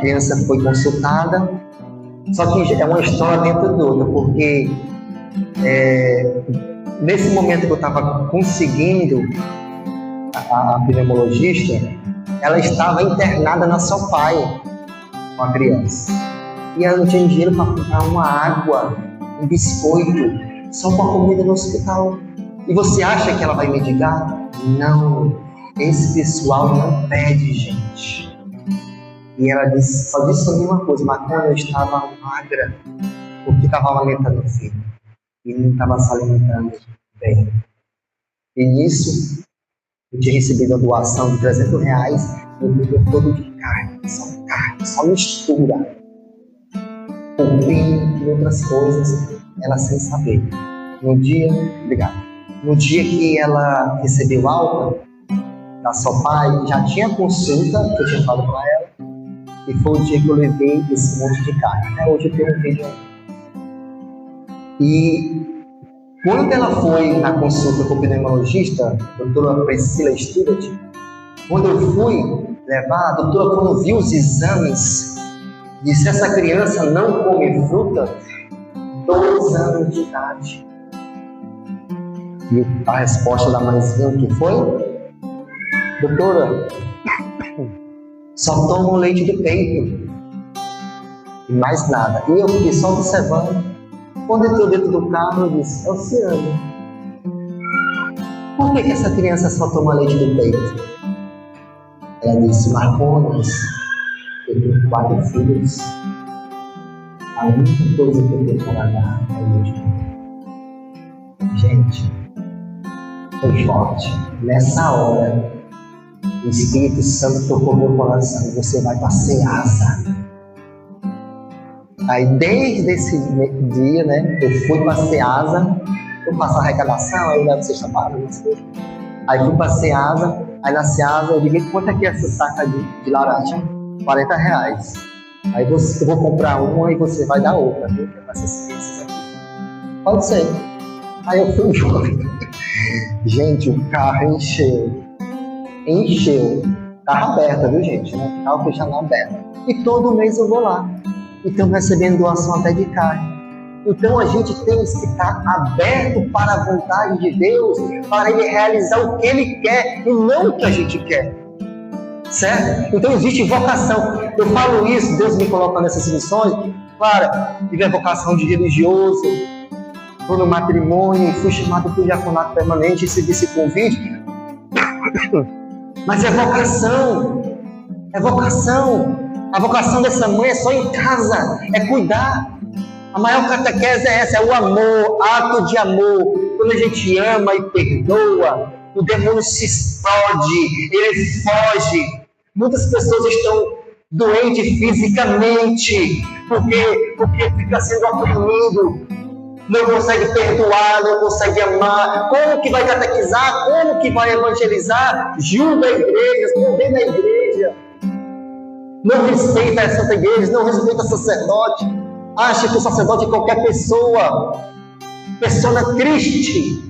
criança foi consultada. Só que é uma história dentro de outra, porque nesse momento que eu estava conseguindo a pneumologista, ela estava internada na Sopai com a criança. E ela não tinha dinheiro para comprar uma água, um biscoito, só com a comida no hospital. E você acha que ela vai mendigar? Não, esse pessoal não pede, gente. E ela só disse para mim uma coisa: Marconi, eu estava magra porque estava amamentando o filho e não estava se alimentando bem. E nisso, eu tinha recebido a doação de R$300 e eu comi todo de carne, só mistura. Cupim e outras coisas, ela sem saber. No dia que ela recebeu alta da Sopai, já tinha consulta que eu tinha falado para ela, e foi o dia que eu levei esse monte de carne. Até hoje eu tenho um vídeo aí. E quando ela foi na consulta com o pneumologista, a doutora Priscila Stewart, quando eu fui levar, a doutora, quando viu os exames, disse: essa criança não come fruta 2 anos de idade. E a resposta da mãezinha que foi: doutora, só toma o leite do peito e mais nada. E eu fiquei só observando. Quando entrou dentro do carro, eu disse: é Oceano. Por que essa criança só toma leite do peito? Ela disse: Marconas, eu tenho 4 filhos. A única coisa que eu tenho para dar é leite. Gente, foi forte. Nessa hora, o Espírito Santo tocou meu coração. Você vai para Ceasa. Aí, desde esse dia, né, eu fui para Ceasa. Fui passar a arrecadação, aí levo sexta paga, não sei. Aí fui para Ceasa. Aí na Ceasa eu digo: quanto é que é essa saca de laranja? R$40. Aí eu vou comprar uma e você vai dar outra, viu? Para essas crianças aqui. Pode ser. Aí eu fui junto. Gente, o carro encheu. Carro aberto, viu, gente? Né? Carro fechado aberto. E todo mês eu vou lá. E estamos recebendo doação até de carne. Então a gente tem que estar aberto para a vontade de Deus, para Ele realizar o que Ele quer e não o que a gente quer. Certo? Então existe vocação. Eu falo isso, Deus me coloca nessas missões. Claro, tive a vocação de religioso, estou no matrimônio, fui chamado para o diaconato permanente, recebi esse convite. Mas é vocação. É vocação. A vocação dessa mãe é só em casa, é cuidar. A maior catequese é essa, é o amor, ato de amor. Quando a gente ama e perdoa, o demônio se explode, ele foge. Muitas pessoas estão doentes fisicamente, porque fica sendo oprimido, não consegue perdoar, não consegue amar. Como que vai catequizar? Como que vai evangelizar? Julga a igreja, condena a igreja. Não respeita a Santa Igreja, não respeita sacerdote. Acha que o sacerdote é qualquer pessoa. Persona triste.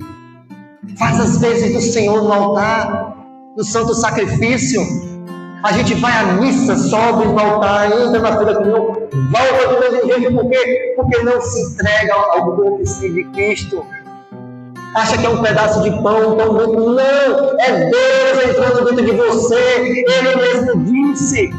Faz as vezes do Senhor no altar, no santo sacrifício. A gente vai à missa, sobe no altar, entra na fila comunhão, volta do mesmo jeito. Por quê? Porque não se entrega ao corpo de Cristo. Acha que é um pedaço de pão tão muito. Não! É Deus entrando dentro de você. Ele mesmo disse: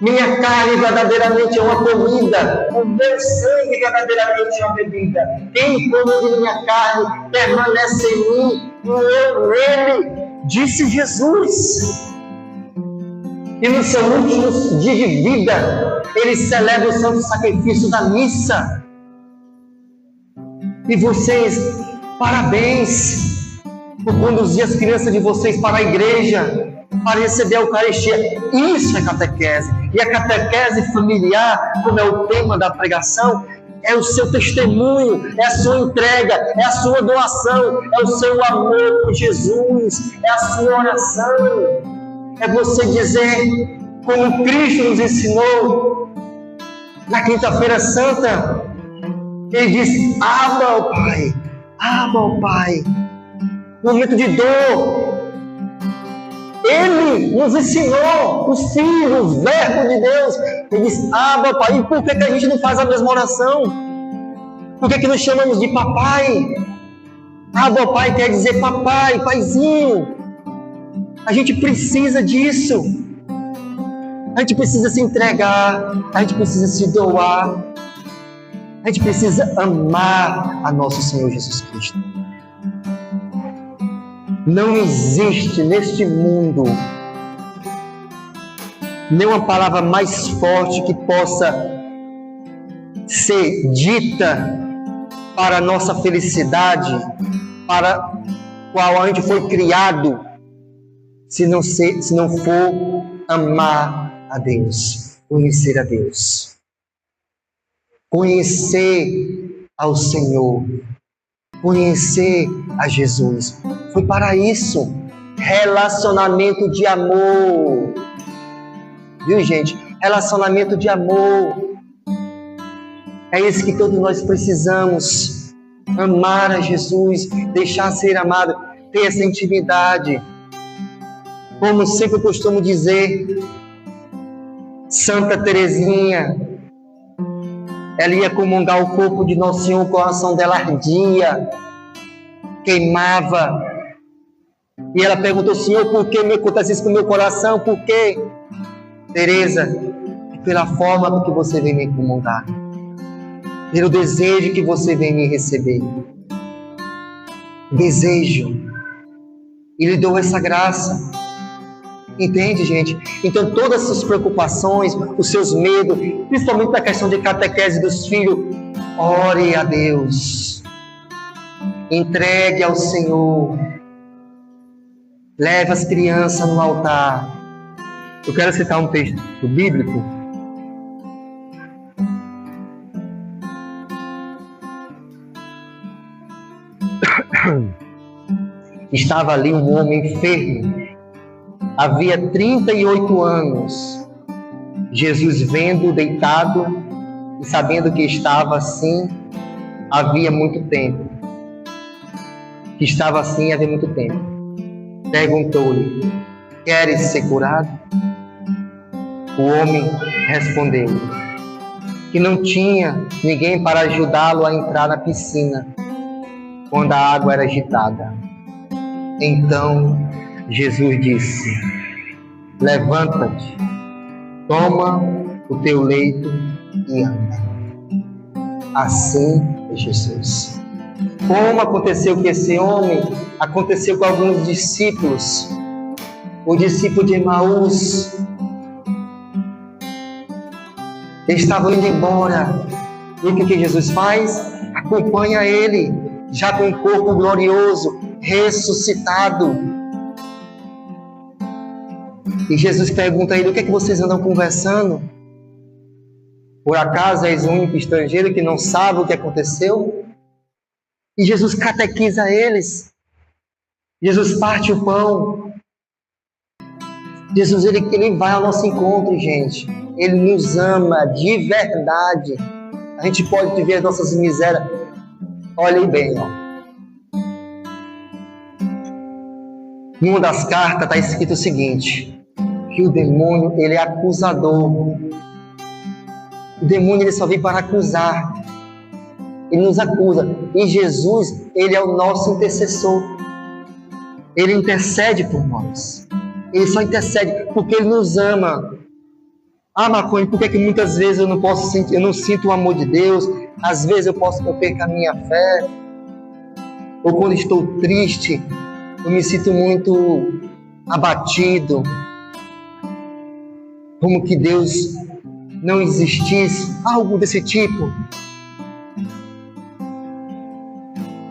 minha carne verdadeiramente é uma comida, o meu sangue verdadeiramente é uma bebida. Quem come de minha carne permanece em mim e eu nele, disse Jesus. E no seu último dia de vida, ele celebra o santo sacrifício da missa. E vocês, parabéns por conduzir as crianças de vocês para a igreja, para receber a Eucaristia. Isso é catequese. E a catequese familiar, como é o tema da pregação, é o seu testemunho, é a sua entrega, é a sua doação, é o seu amor por Jesus, é a sua oração. É você dizer, como Cristo nos ensinou na Quinta-feira Santa, ele diz: Abba ao Pai, Abba ao Pai. Momento de dor. Ele nos ensinou, os filhos, o verbo de Deus. Ele diz: Abba, Pai. E por que a gente não faz a mesma oração? Por que nos chamamos de papai? Abba, Pai quer dizer papai, paizinho. A gente precisa disso. A gente precisa se entregar. A gente precisa se doar. A gente precisa amar a nosso Senhor Jesus Cristo. Não existe neste mundo nenhuma palavra mais forte que possa ser dita para a nossa felicidade, para qual a gente foi criado, se não for amar a Deus, conhecer a Deus, conhecer ao Senhor, conhecer a Jesus. Foi para isso, relacionamento de amor. Viu, gente? Relacionamento de amor. É isso que todos nós precisamos. Amar a Jesus, deixar ser amado, ter essa intimidade. Como sempre costumo dizer, Santa Teresinha, ela ia comungar o corpo de Nosso Senhor, o coração dela ardia, queimava. E ela perguntou: Senhor, por que me acontece isso com o meu coração? Por quê? Teresa, pela forma que você vem me comungar, pelo desejo que você vem me receber. Desejo. e lhe dou essa graça. Entende, gente? Então, todas as suas preocupações, os seus medos, principalmente na questão de catequese dos filhos, ore a Deus. Entregue ao Senhor. Leve as crianças no altar. Eu quero citar um texto bíblico. Estava ali um homem enfermo. Havia 38 anos. Jesus, vendo-o deitado e sabendo que estava assim havia muito tempo. Perguntou-lhe: queres ser curado? O homem respondeu que não tinha ninguém para ajudá-lo a entrar na piscina quando a água era agitada. Então Jesus disse: levanta-te, toma o teu leito e anda. Assim é Jesus. Como aconteceu com esse homem, aconteceu com alguns discípulos. O discípulo de Emaús, eles estavam indo embora. E o que Jesus faz? Acompanha ele, já com um corpo glorioso, ressuscitado. E Jesus pergunta a ele: o que é que vocês andam conversando? Por acaso és o único estrangeiro que não sabe o que aconteceu? E Jesus catequiza eles. Jesus parte o pão. Jesus, ele vai ao nosso encontro, gente. Ele nos ama de verdade. A gente pode ver as nossas misérias. Olhem bem, ó. Numa das cartas está escrito o seguinte: que o demônio, ele é acusador. O demônio, ele só vem para acusar. Ele nos acusa. E Jesus, ele é o nosso intercessor. Ele intercede por nós. Ele só intercede porque ele nos ama. Ah, Marconi, por que muitas vezes eu não posso sentir, eu não sinto o amor de Deus? Às vezes eu perco a minha fé. Ou quando estou triste, eu me sinto muito abatido. Como que Deus não existisse. Algo desse tipo.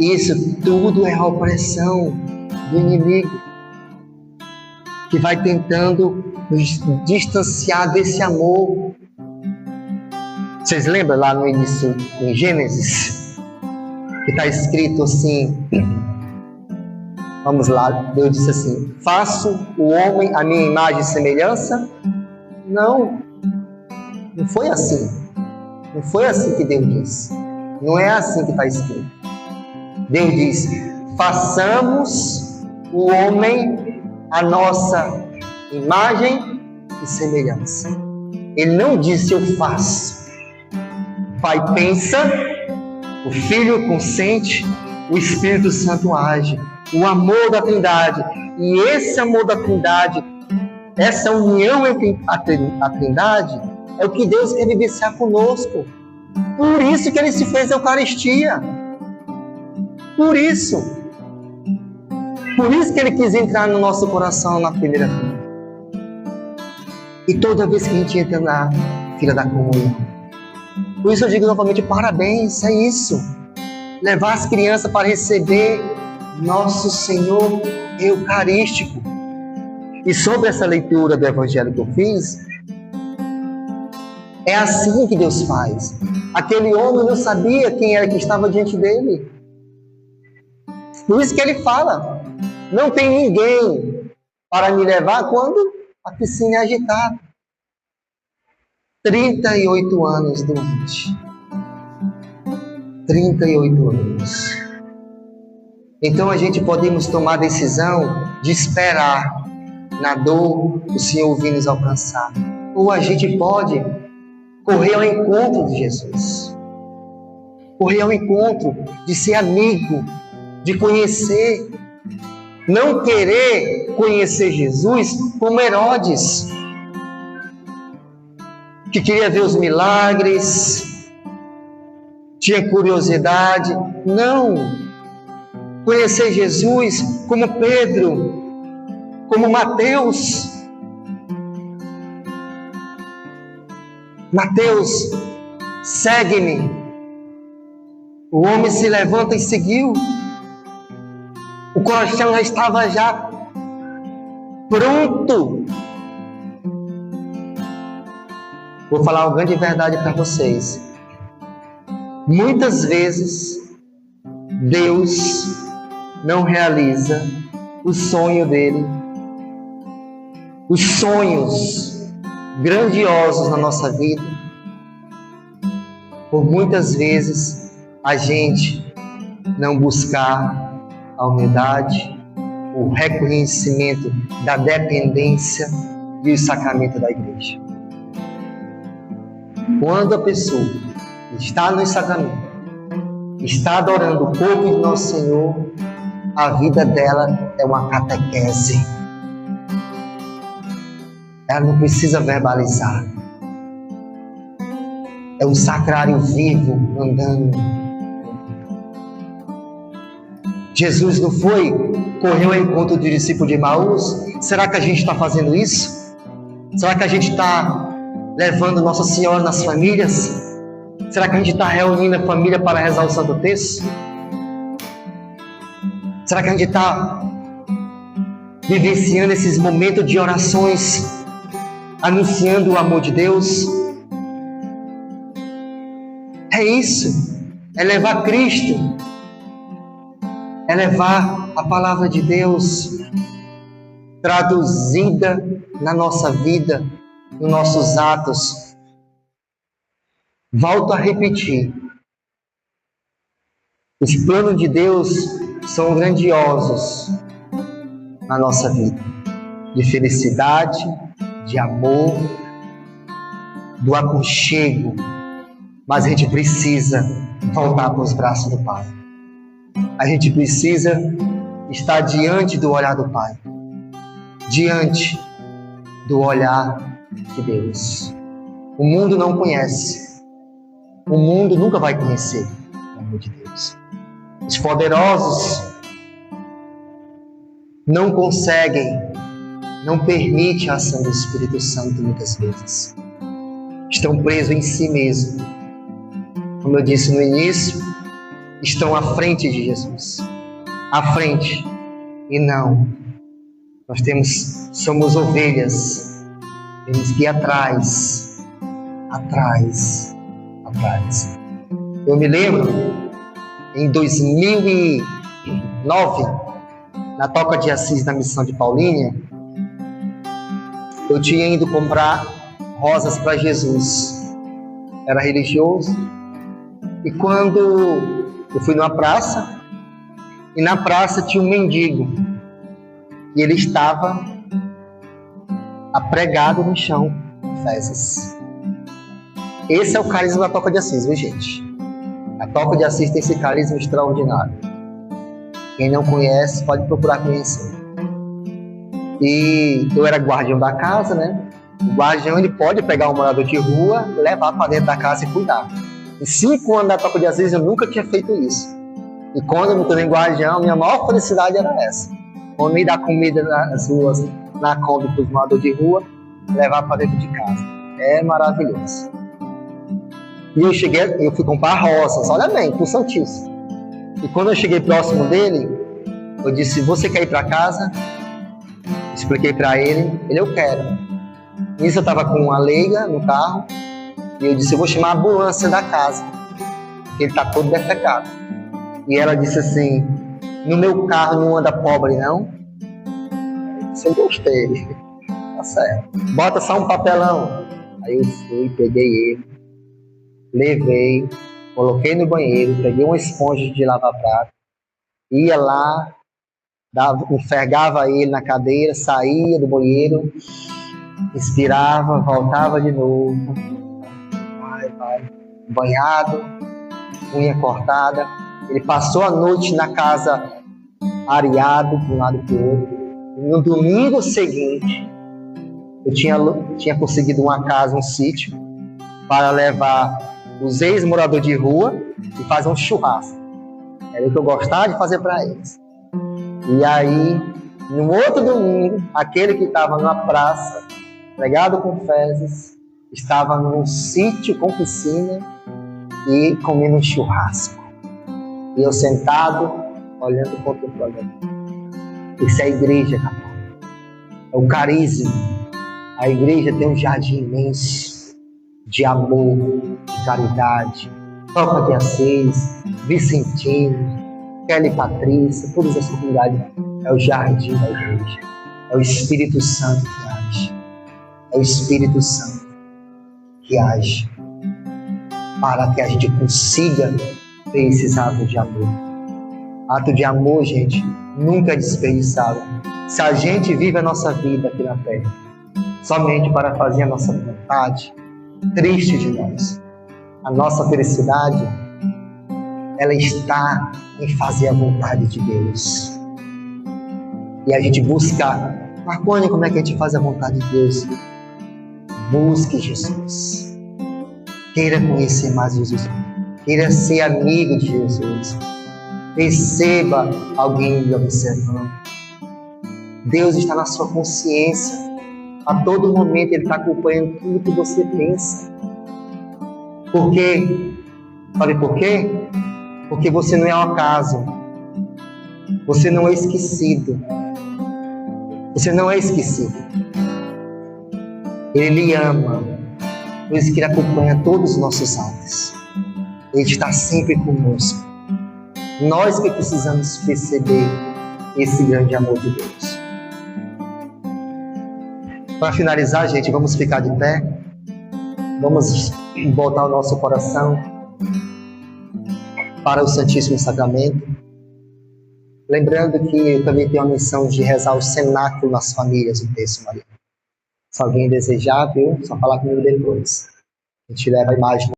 Isso tudo é a opressão do inimigo, que vai tentando nos distanciar desse amor. Vocês lembram lá no início, em Gênesis, que está escrito assim, vamos lá, Deus disse assim: faço o homem a minha imagem e semelhança? Não foi assim. Não foi assim que Deus disse. Não é assim que está escrito. Deus disse: façamos o homem a nossa imagem e semelhança. Ele não disse eu faço. O Pai pensa, o Filho consente, o Espírito Santo age. O amor da Trindade. E esse amor da Trindade, essa união entre a Trindade, é o que Deus quer vivenciar conosco. Por isso que Ele se fez a Eucaristia. Por isso que Ele quis entrar no nosso coração na primeira fila. E toda vez que a gente entra na fila da comunhão. Por isso eu digo novamente, parabéns, é isso. Levar as crianças para receber nosso Senhor Eucarístico. E sobre essa leitura do Evangelho que eu fiz, é assim que Deus faz. Aquele homem não sabia quem era que estava diante dele. Por isso que ele fala: não tem ninguém para me levar quando a piscina é agitada. 38 anos doente. 38 anos. Então a gente podemos tomar a decisão de esperar na dor o Senhor vir nos alcançar. Ou a gente pode correr ao encontro de Jesus. Correr ao encontro de ser amigo, de conhecer. Não querer conhecer Jesus como Herodes, que queria ver os milagres, tinha curiosidade. Não. conhecer Jesus como Pedro, como Mateus. Mateus, segue-me. O homem se levanta e seguiu. O coração já estava pronto. Vou falar uma grande verdade para vocês. Muitas vezes, Deus não realiza o sonho dele. Os sonhos grandiosos na nossa vida. Por muitas vezes, a gente não buscar a humildade, o reconhecimento da dependência e o sacramento da igreja. Quando a pessoa está no sacramento, está adorando o corpo de Nosso Senhor, a vida dela é uma catequese. Ela não precisa verbalizar. É um sacrário vivo andando. Jesus não correu ao encontro do discípulo de Emaús? Será que a gente está fazendo isso? Será que a gente está levando Nossa Senhora nas famílias? Será que a gente está reunindo a família para rezar o Santo Terço? Será que a gente está vivenciando esses momentos de orações, anunciando o amor de Deus? É isso, é levar Cristo, é levar a palavra de Deus traduzida na nossa vida, nos nossos atos. Volto a repetir, os planos de Deus são grandiosos na nossa vida, de felicidade, de amor, do aconchego, mas a gente precisa voltar para os braços do Pai. A gente precisa estar diante do olhar do Pai, diante do olhar de Deus. O mundo não conhece, o mundo nunca vai conhecer o amor de Deus. Os poderosos não conseguem, não permitem a ação do Espírito Santo muitas vezes. Estão presos em si mesmos. Como eu disse no início, estão à frente de Jesus. À frente. E não. Nós somos ovelhas. Temos que ir atrás. Atrás. Atrás. Eu me lembro, em 2009, na Toca de Assis da Missão de Paulínia, eu tinha ido comprar rosas para Jesus. Era religioso. E quando eu fui numa praça, e na praça tinha um mendigo, e ele estava apregado no chão, com fezes. Esse é o carisma da Toca de Assis, viu, gente? A Toca de Assis tem esse carisma extraordinário. Quem não conhece, pode procurar conhecer. E eu era guardião da casa, né? O guardião, ele pode pegar um morador de rua, levar para dentro da casa e cuidar. Em 5 anos da Toca de Assis, eu nunca tinha feito isso. E quando eu me tornei guardião, minha maior felicidade era essa. Quando me dar comida nas ruas, na Kombi para os moradores de rua, levar para dentro de casa. É maravilhoso. E eu fui comprar rosas, olha bem, pro Santíssimo. E quando eu cheguei próximo dele, eu disse, você quer ir para casa? Expliquei para ele, eu quero. Nisso eu estava com uma leiga no carro, e eu disse, eu vou chamar a ambulância da casa, porque ele está todo defecado. E ela disse assim, no meu carro não anda pobre, não? Eu disse, eu gostei. Tá certo. Bota só um papelão. Aí eu fui, peguei ele, levei, coloquei no banheiro, peguei uma esponja de lavar prato, ia lá, enfergava ele na cadeira, saía do banheiro, expirava, voltava de novo, vai, banhado, unha cortada. Ele passou a noite na casa areado de um lado para o outro. No domingo seguinte, eu tinha conseguido uma casa, um sítio, para levar os ex-moradores de rua e fazer um churrasco. Era o que eu gostava de fazer para eles. E aí, no outro domingo, aquele que estava numa praça, pregado com fezes, estava num sítio com piscina e comendo um churrasco. E eu sentado, olhando para o programa. Isso é a igreja, capaz. É o carisma. A igreja tem um jardim imenso de amor, de caridade. Toca de Assis, Vicentino, Kelly Patrícia, todas as comunidades. É o jardim da igreja. É o Espírito Santo que age. É o Espírito Santo que age para que a gente consiga ter esses atos de amor. Ato de amor, gente, nunca é desperdiçado. Se a gente vive a nossa vida aqui na terra somente para fazer a nossa vontade, triste de nós. A nossa felicidade, ela está em fazer a vontade de Deus. E a gente busca, Marconi, como é que a gente faz a vontade de Deus? Busque Jesus. Queira conhecer mais Jesus. Queira ser amigo de Jesus. Perceba alguém lhe observando. Deus está na sua consciência. A todo momento Ele está acompanhando tudo que você pensa. Por quê? Sabe por quê? Porque você não é um acaso. Você não é esquecido. Você não é esquecido. Ele lhe ama. Por isso que Ele acompanha todos os nossos atos. Ele está sempre conosco. Nós que precisamos perceber esse grande amor de Deus. Para finalizar, gente, vamos ficar de pé. Vamos voltar o nosso coração para o Santíssimo Sacramento. Lembrando que eu também tenho a missão de rezar o cenáculo nas famílias do Terço Mariano. Se alguém desejar, viu? Só falar comigo depois. A gente leva a imagem